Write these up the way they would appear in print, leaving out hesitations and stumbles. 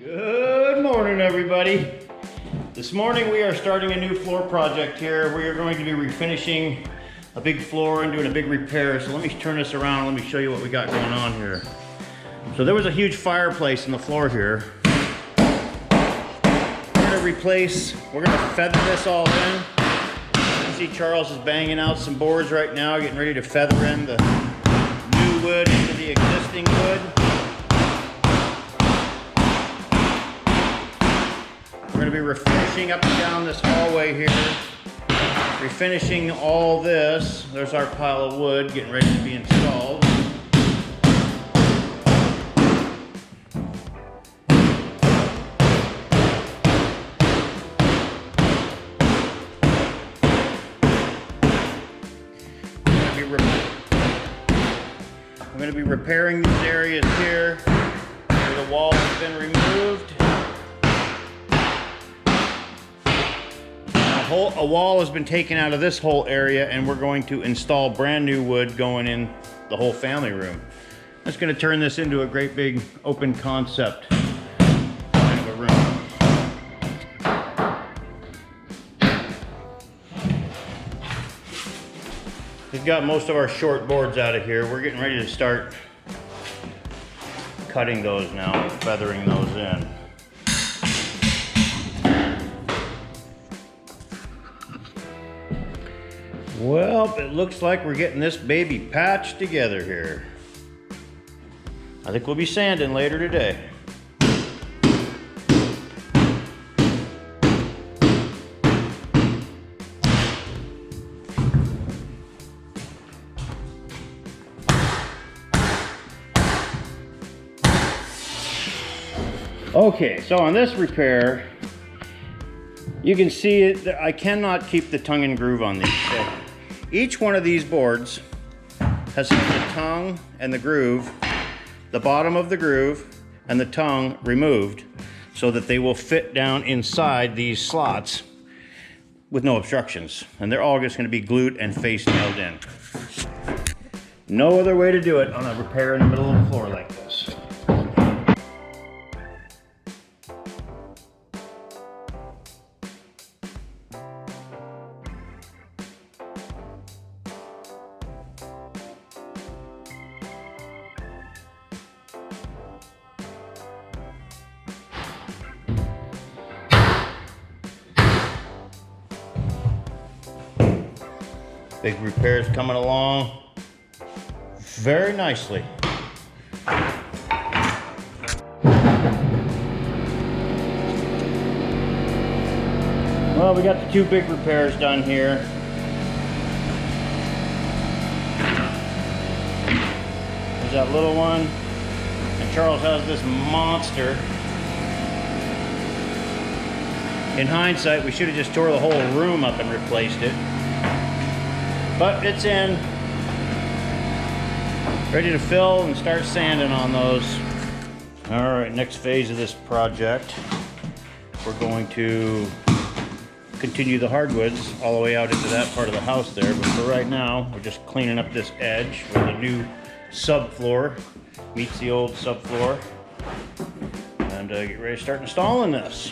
Good morning, everybody. This morning we are starting a new floor project here. We are going to be refinishing a big floor and doing a big repair. So let me turn this around. Let me show you what we got going on here. So there was a huge fireplace in the floor here. We're gonna feather this all in. You can see Charles is banging out some boards right now, getting ready to feather in the new wood into the existing wood. We're going to be refinishing up and down this hallway here, refinishing all this. There's our pile of wood getting ready to be installed. I'm going to be repairing these areas here where the wall has been removed. A wall has been taken out of this whole area, and we're going to install brand new wood going in the whole family room. That's going to turn this into a great big open concept kind of a room. We've got most of our short boards out of here. We're getting ready to start cutting those now, feathering those in. Well, it looks like we're getting this baby patched together here. I think we'll be sanding later today. Okay, so on this repair, you can see it. I cannot keep the tongue and groove on these. So each one of these boards has the tongue and the groove, the bottom of the groove and the tongue removed so that they will fit down inside these slots with no obstructions. And they're all just going to be glued and face nailed in. No other way to do it on a repair in the middle of the floor like this. Big repairs coming along very nicely. Well, we got the two big repairs done here. There's that little one, and Charles has this monster. In hindsight, we should have just tore the whole room up and replaced it. But it's in, ready to fill and start sanding on those. All right, next phase of this project, we're going to continue the hardwoods all the way out into that part of the house there. But for right now, we're just cleaning up this edge where the new subfloor meets the old subfloor, and get ready to start installing this.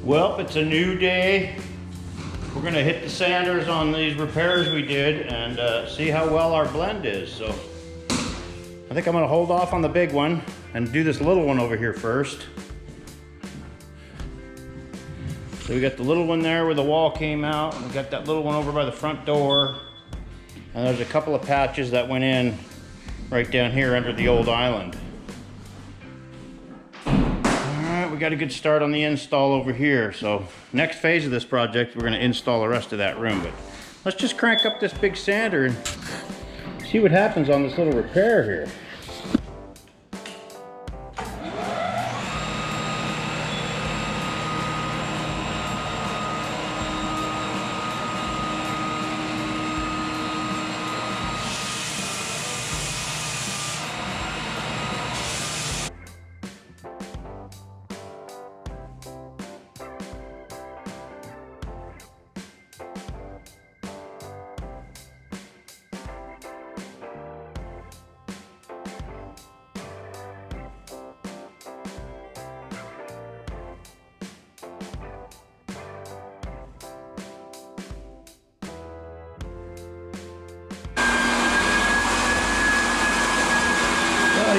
Well, it's a new day. We're gonna hit the sanders on these repairs we did and see how well our blend is. So I think I'm gonna hold off on the big one and do this little one over here first. So we got the little one there where the wall came out, and we got that little one over by the front door. And there's a couple of patches that went in right down here under the old island. We got a good start on the install over here. So next phase of this project, we're going to install the rest of that room. But let's just crank up this big sander and see what happens on this little repair here.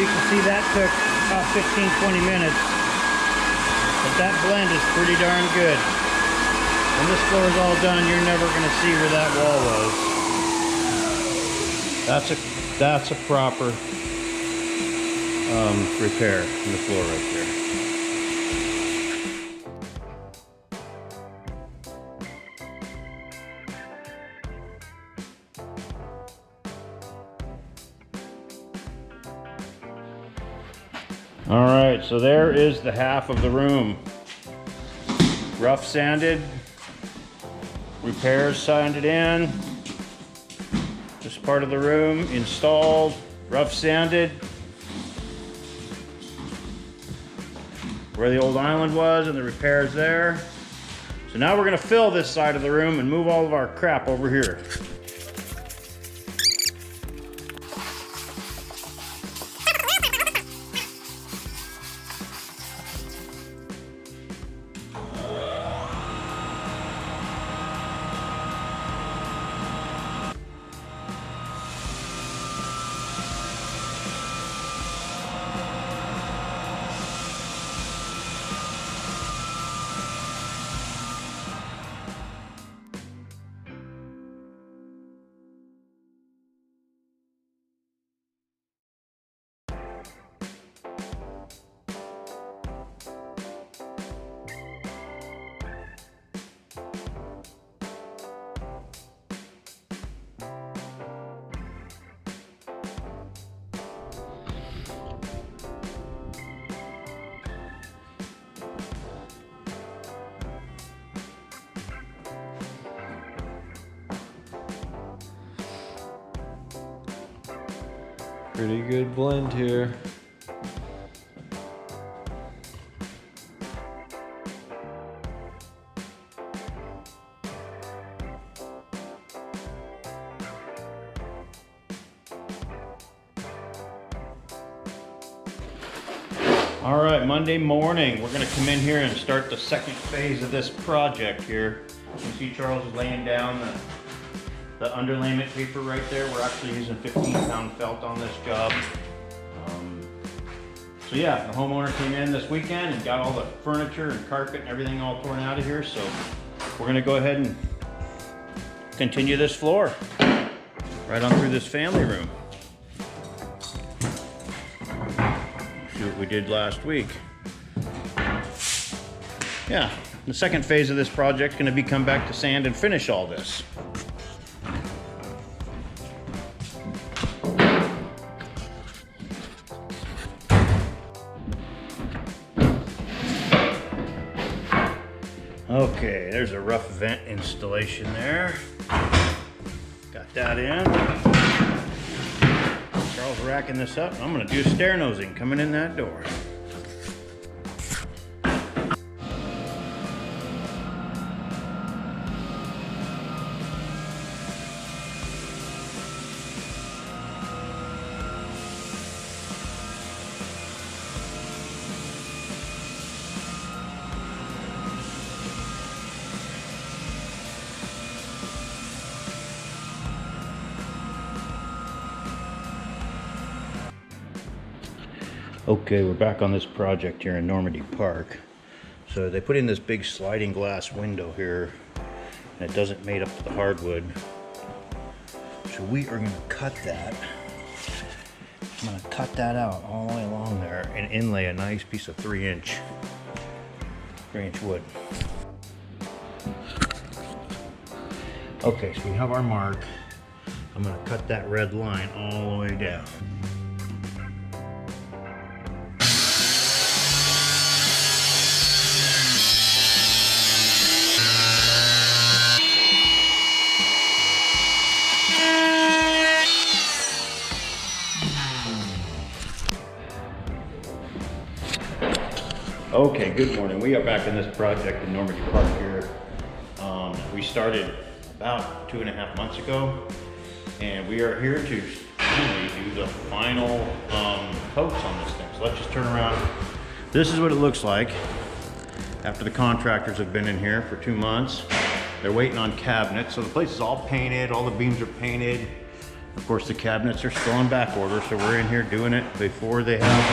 can see that took about 15-20 minutes. But that blend is pretty darn good. When this floor is all done, you're never going to see where that wall was. That's a proper repair in the floor right there. All right, so there is the half of the room. Rough sanded, repairs sanded in. This part of the room installed, rough sanded. Where the old island was and the repairs there. So now we're gonna fill this side of the room and move all of our crap over here. Pretty good blend here. All right, Monday morning, we're gonna come in here and start the second phase of this project here. You see Charles is laying down the underlayment paper right there. We're actually using 15-pound felt on this job. So yeah, the homeowner came in this weekend and got all the furniture and carpet and everything all torn out of here. So we're gonna go ahead and continue this floor right on through this family room. See what we did last week. Yeah, the second phase of this project is gonna be come back to sand and finish all this. Okay, there's a rough vent installation there. Got that in. Charles racking this up. I'm gonna do stair nosing coming in that door. Okay, we're back on this project here in Normandy Park. So they put in this big sliding glass window here, and it doesn't mate up to the hardwood. So we are gonna cut that. I'm gonna cut that out all the way along there and inlay a nice piece of 3-inch wood. Okay, so we have our mark. I'm gonna cut that red line all the way down. Okay, good morning. We are back in this project in Normandy Park here. We started about 2.5 months ago, and we are here to finally do the final coats on this thing. So let's just turn around. This is what it looks like after the contractors have been in here for 2 months. They're waiting on cabinets. So the place is all painted, all the beams are painted. Of course, the cabinets are still on back order, so we're in here doing it before they have.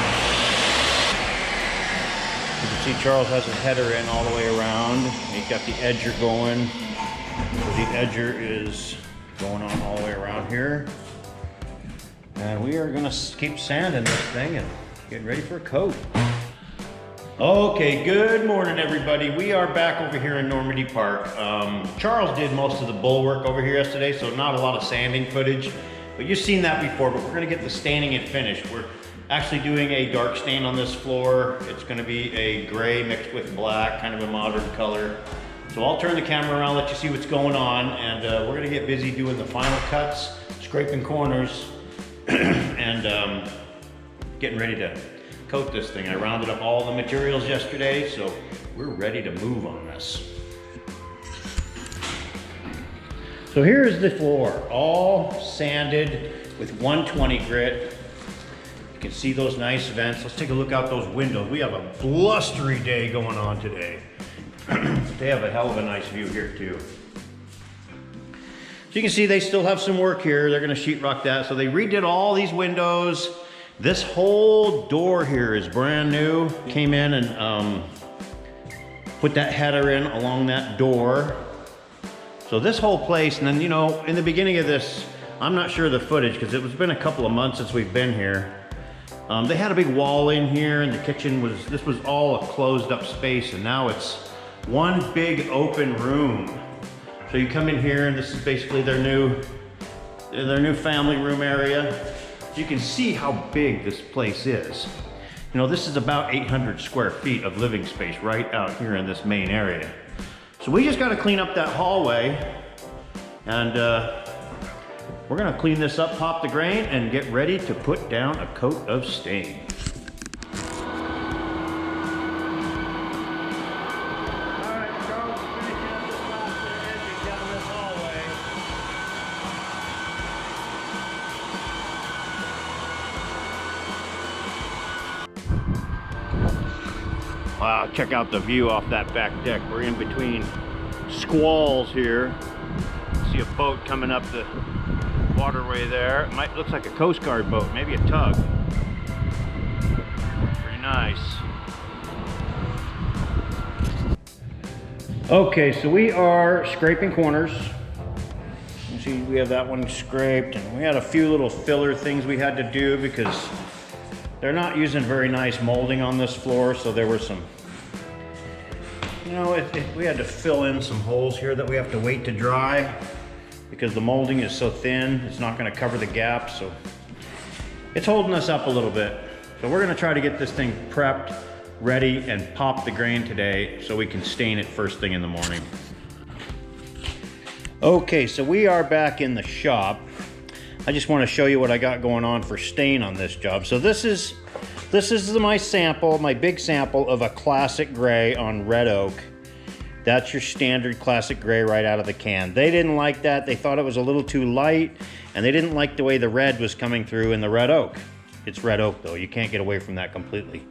You can see Charles has his header in all the way around. He's got the edger going. So the edger is going on all the way around here. And we are gonna keep sanding this thing and getting ready for a coat. Okay, good morning everybody. We are back over here in Normandy Park. Charles did most of the bulwark over here yesterday, so not a lot of sanding footage. But you've seen that before, but we're gonna get the staining it finished. We're actually doing a dark stain on this floor. It's gonna be a gray mixed with black, kind of a modern color. So I'll turn the camera around, let you see what's going on, and we're gonna get busy doing the final cuts, scraping corners, and getting ready to coat this thing. I rounded up all the materials yesterday, so we're ready to move on this. So here is the floor, all sanded with 120 grit. You can see those nice vents. Let's take a look out those windows. We have a blustery day going on today. They have a hell of a nice view here too. So you can see they still have some work here. They're gonna sheetrock that. So they redid all these windows. This whole door here is brand new. Came in and put that header in along that door. So this whole place, and then, you know, in the beginning of this, I'm not sure of the footage because it's been a couple of months since we've been here. They had a big wall in here and the kitchen this was all a closed up space, and now it's one big open room. So you come in here and this is basically their new family room area. You can see how big this place is. You know, this is about 800 square feet of living space right out here in this main area. So we just got to clean up that hallway, and we're gonna clean this up, pop the grain, and get ready to put down a coat of stain. Wow, check out the view off that back deck. We're in between squalls here. See a boat coming up the waterway there. It looks like a Coast Guard boat, maybe a tug. Pretty nice. Okay, so we are scraping corners. You see we have that one scraped, and we had a few little filler things we had to do because they're not using very nice molding on this floor, so there were some, you know, we had to fill in some holes here that we have to wait to dry because the molding is so thin, it's not gonna cover the gaps, so it's holding us up a little bit. So we're gonna try to get this thing prepped, ready, and pop the grain today so we can stain it first thing in the morning. Okay, so we are back in the shop. I just want to show you what I got going on for stain on this job. So this is my sample, my big sample of a classic gray on red oak. That's your standard classic gray right out of the can. They didn't like that. They thought it was a little too light, and they didn't like the way the red was coming through in the red oak. It's red oak though, you can't get away from that completely.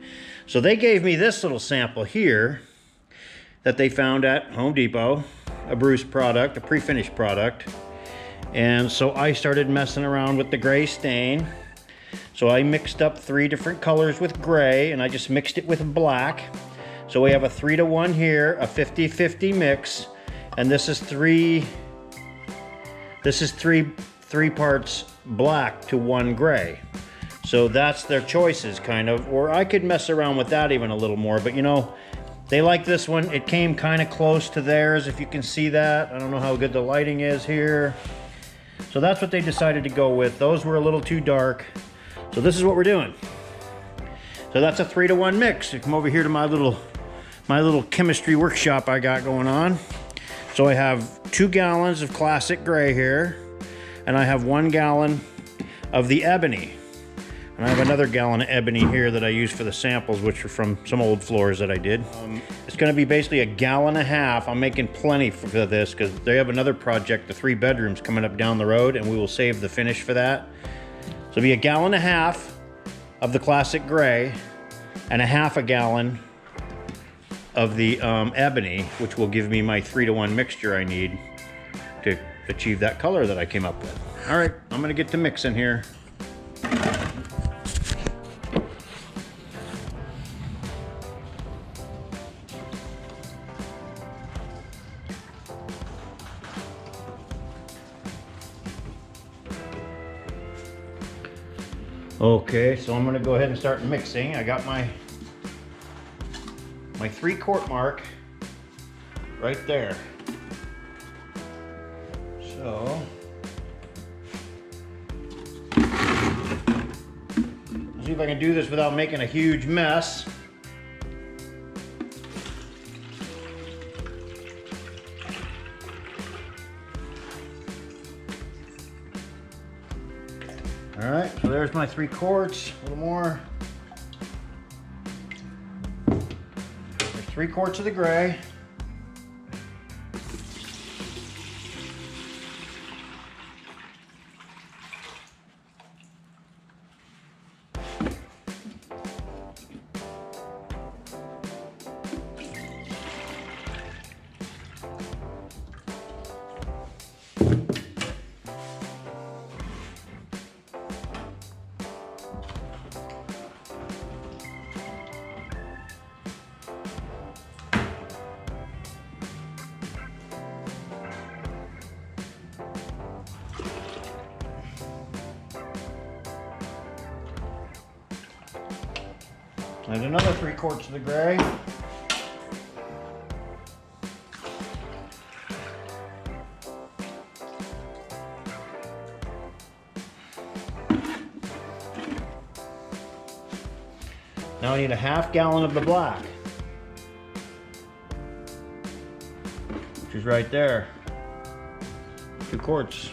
So they gave me this little sample here that they found at Home Depot, a Bruce product, a pre-finished product. And so I started messing around with the gray stain. So I mixed up 3 different colors with gray, and I just mixed it with black. So we have a 3-to-1 here, a 50-50 mix, and this is three parts black to 1 gray. So that's their choices, kind of. Or I could mess around with that even a little more, but you know, they like this one. It came kind of close to theirs, if you can see that. I don't know how good the lighting is here. So that's what they decided to go with. Those were a little too dark. So this is what we're doing. So that's a 3-to-1 mix. You come over here to my little chemistry workshop I got going on. So I have 2 gallons of classic gray here, and I have 1 gallon of the ebony. And I have another gallon of ebony here that I use for the samples, which are from some old floors that I did. It's gonna be basically a gallon and a half. I'm making plenty for this because they have another project, the 3 bedrooms coming up down the road, and we will save the finish for that. So it'll be a gallon and a half of the classic gray and a half a gallon of the ebony, which will give me my 3-to-1 mixture I need to achieve that color that I came up with. All right, I'm gonna get to mixing here. Okay, so I'm gonna go ahead and start mixing. I got my 3-quart mark right there. So let's see if I can do this without making a huge mess. All right, so there's my 3 quarts, a little more. There's 3 quarts of the gray. And another 3 quarts of the gray. Now I need a ½ gallon of the black, which is right there. 2 quarts.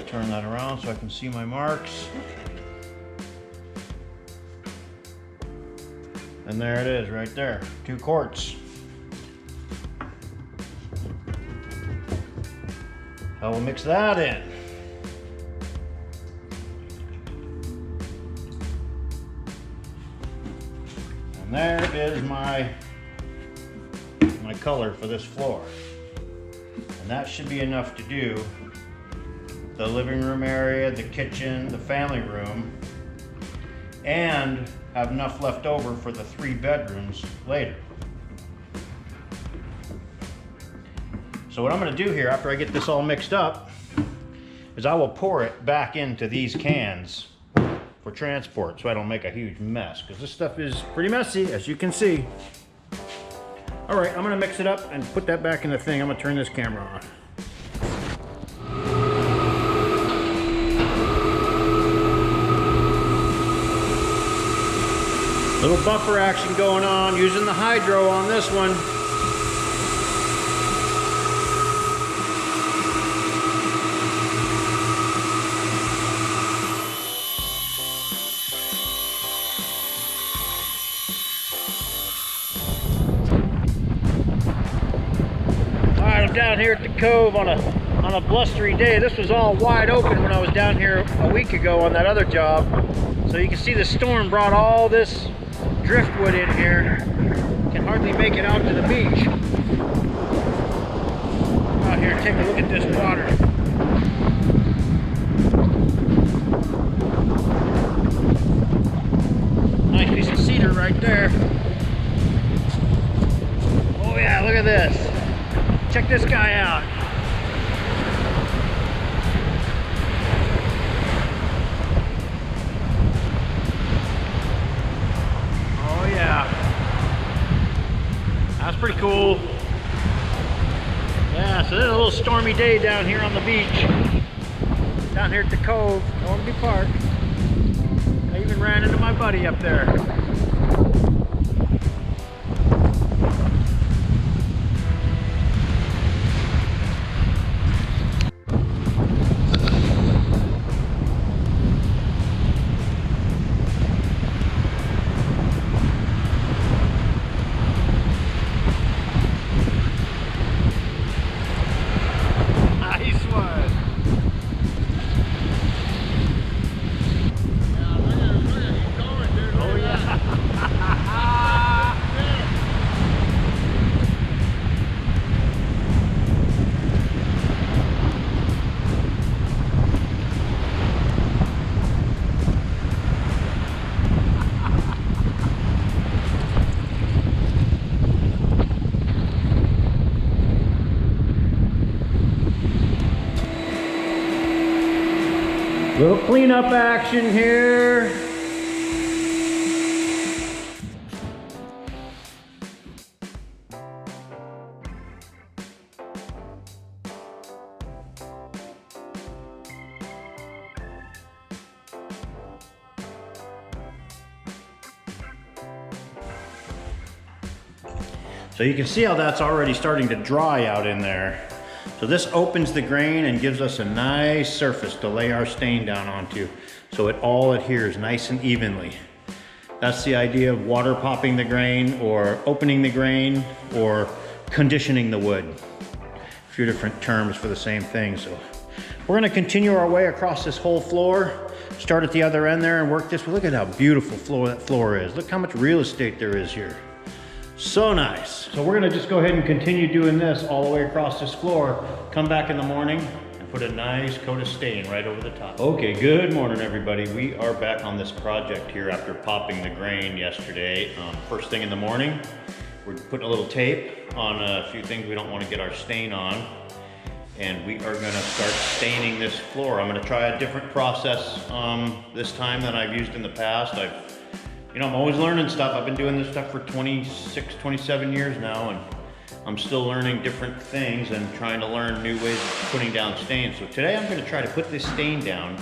Turn that around so I can see my marks. And there it is right there, 2 quarts. I will mix that in. And there is my color for this floor. And that should be enough to do the living room area, the kitchen, the family room, and have enough left over for the 3 bedrooms later. So what I'm going to do here after I get this all mixed up is I will pour it back into these cans for transport so I don't make a huge mess, because this stuff is pretty messy, as you can see. All right, I'm going to mix it up and put that back in the thing. I'm going to turn this camera on. Little buffer action going on, using the hydro on this one. All right, I'm down here at the cove on a blustery day. This was all wide open when I was down here a week ago on that other job. So you can see the storm brought all this driftwood in here. Can hardly make it out to the beach. Out here, take a look at this water. Nice piece of cedar right there. Oh yeah, look at this. Check this guy out. That's pretty cool. Yeah, so there's a little stormy day down here on the beach. Down here at the cove, Normandy Park. I even ran into my buddy up there. cleanup action here. So you can see how that's already starting to dry out in there. So this opens the grain and gives us a nice surface to lay our stain down onto, so it all adheres nice and evenly. That's the idea of water popping the grain, or opening the grain, or conditioning the wood. A few different terms for the same thing. So we're gonna continue our way across this whole floor, start at the other end there and work this. Look at how beautiful that floor is. Look how much real estate there is here. So nice. So we're gonna just go ahead and continue doing this all the way across this floor. Come back in the morning and put a nice coat of stain right over the top. Okay, good morning everybody. We are back on this project here after popping the grain yesterday. First thing in the morning, we're putting a little tape on a few things we don't want to get our stain on. And we are gonna start staining this floor. I'm gonna try a different process this time than I've used in the past. I'm always learning stuff. I've been doing this stuff for 26, 27 years now, and I'm still learning different things and trying to learn new ways of putting down stains. So today I'm gonna try to put this stain down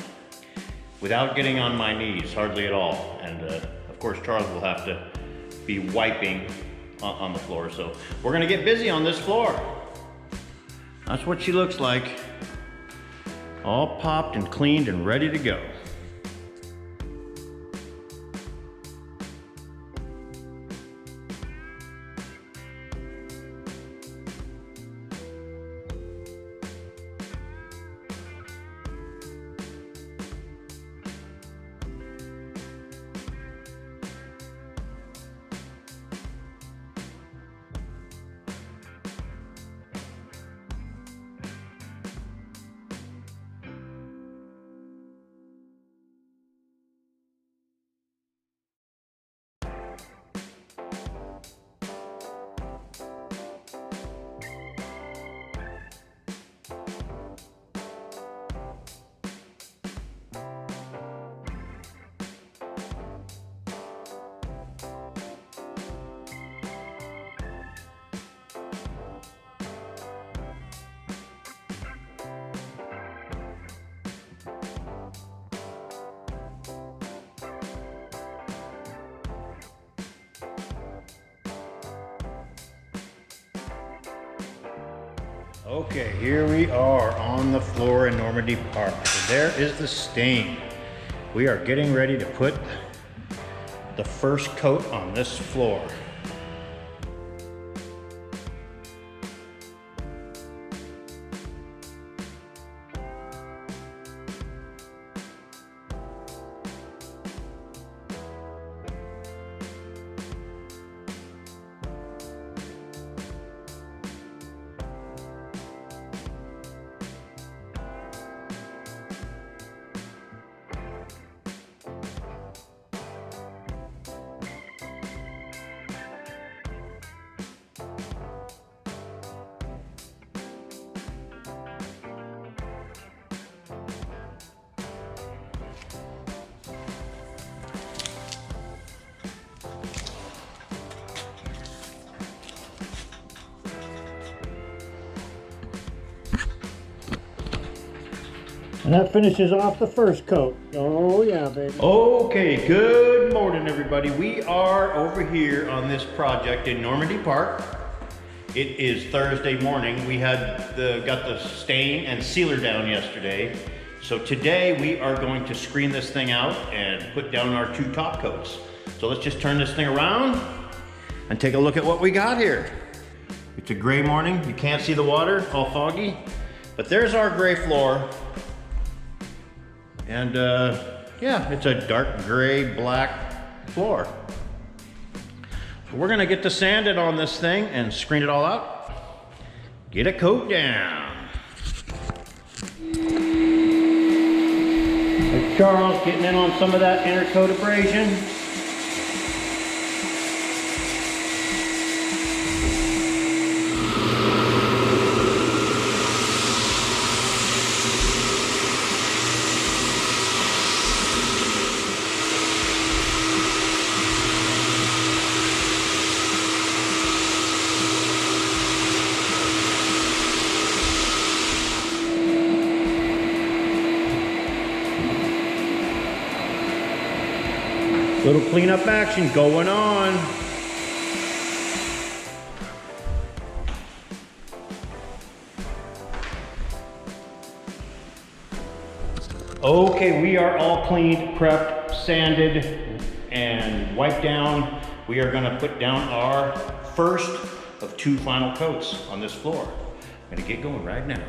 without getting on my knees, hardly at all. And of course, Charles will have to be wiping on the floor. So we're gonna get busy on this floor. That's what she looks like. All popped and cleaned and ready to go. Okay, here we are on the floor in Normandy Park. So there is the stain. We are getting ready to put the first coat on this floor. And that finishes off the first coat. Oh yeah, baby. Okay, good morning everybody. We are over here on this project in Normandy Park. It is Thursday morning. We got the stain and sealer down yesterday. So today we are going to screen this thing out and put down our two top coats. So let's just turn this thing around and take a look at what we got here. It's a gray morning. You can't see the water, all foggy. But there's our gray floor. And yeah, it's a dark gray, black floor. So we're gonna get to sand it on this thing and screen it all out. Get a coat down. There's Charles getting in on some of that inner coat abrasion. little cleanup action going on. Okay, we are all cleaned, prepped, sanded, and wiped down. We are gonna put down our first of 2 final coats on this floor. I'm gonna get going right now.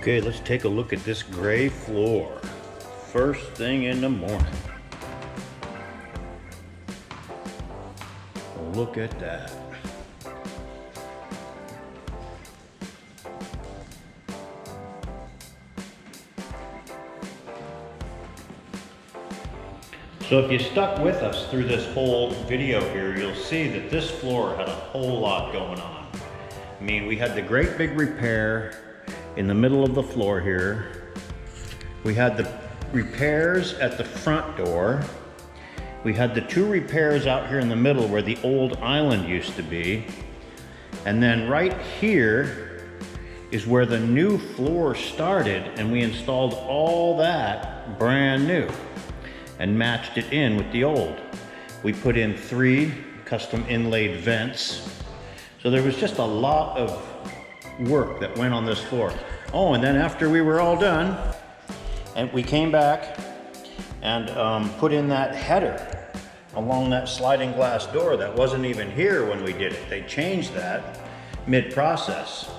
Okay, let's take a look at this gray floor. First thing in the morning. Look at that. So if you stuck with us through this whole video here, you'll see that this floor had a whole lot going on. I mean, we had the great big repair in the middle of the floor here. We had the repairs at the front door. We had the 2 repairs out here in the middle where the old island used to be. And then right here is where the new floor started, and we installed all that brand new and matched it in with the old. We put in 3 custom inlaid vents. So there was just a lot of work that went on this floor. Oh, and then after we were all done, and we came back and put in that header along that sliding glass door that wasn't even here when we did it. They changed that mid-process.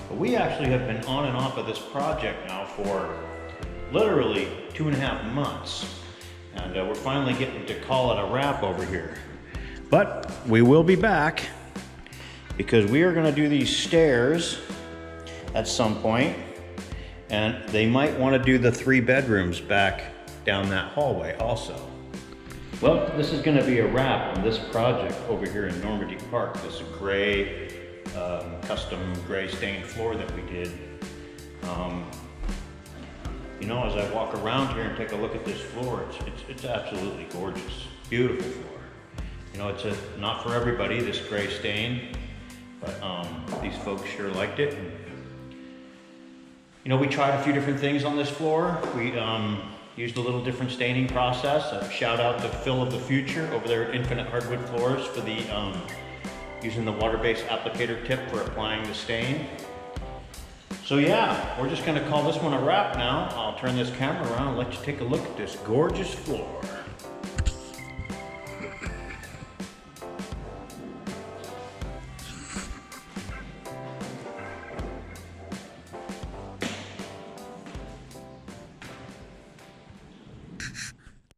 But we actually have been on and off of this project now for literally 2.5 months. And we're finally getting to call it a wrap over here. But we will be back because we are gonna do these stairs at some point, and they might wanna do the 3 bedrooms back down that hallway also. Well, this is gonna be a wrap on this project over here in Normandy Park, this gray, custom gray stained floor that we did. You know, as I walk around here and take a look at this floor, it's absolutely gorgeous, beautiful floor. You know, it's not for everybody, this gray stain, but these folks sure liked it. And, you know, we tried a few different things on this floor. We used a little different staining process. Shout out to Phil of the Future over there at Infinite Hardwood Floors for the using the water-based applicator tip for applying the stain. So yeah, we're just gonna call this one a wrap now. I'll turn this camera around and let you take a look at this gorgeous floor.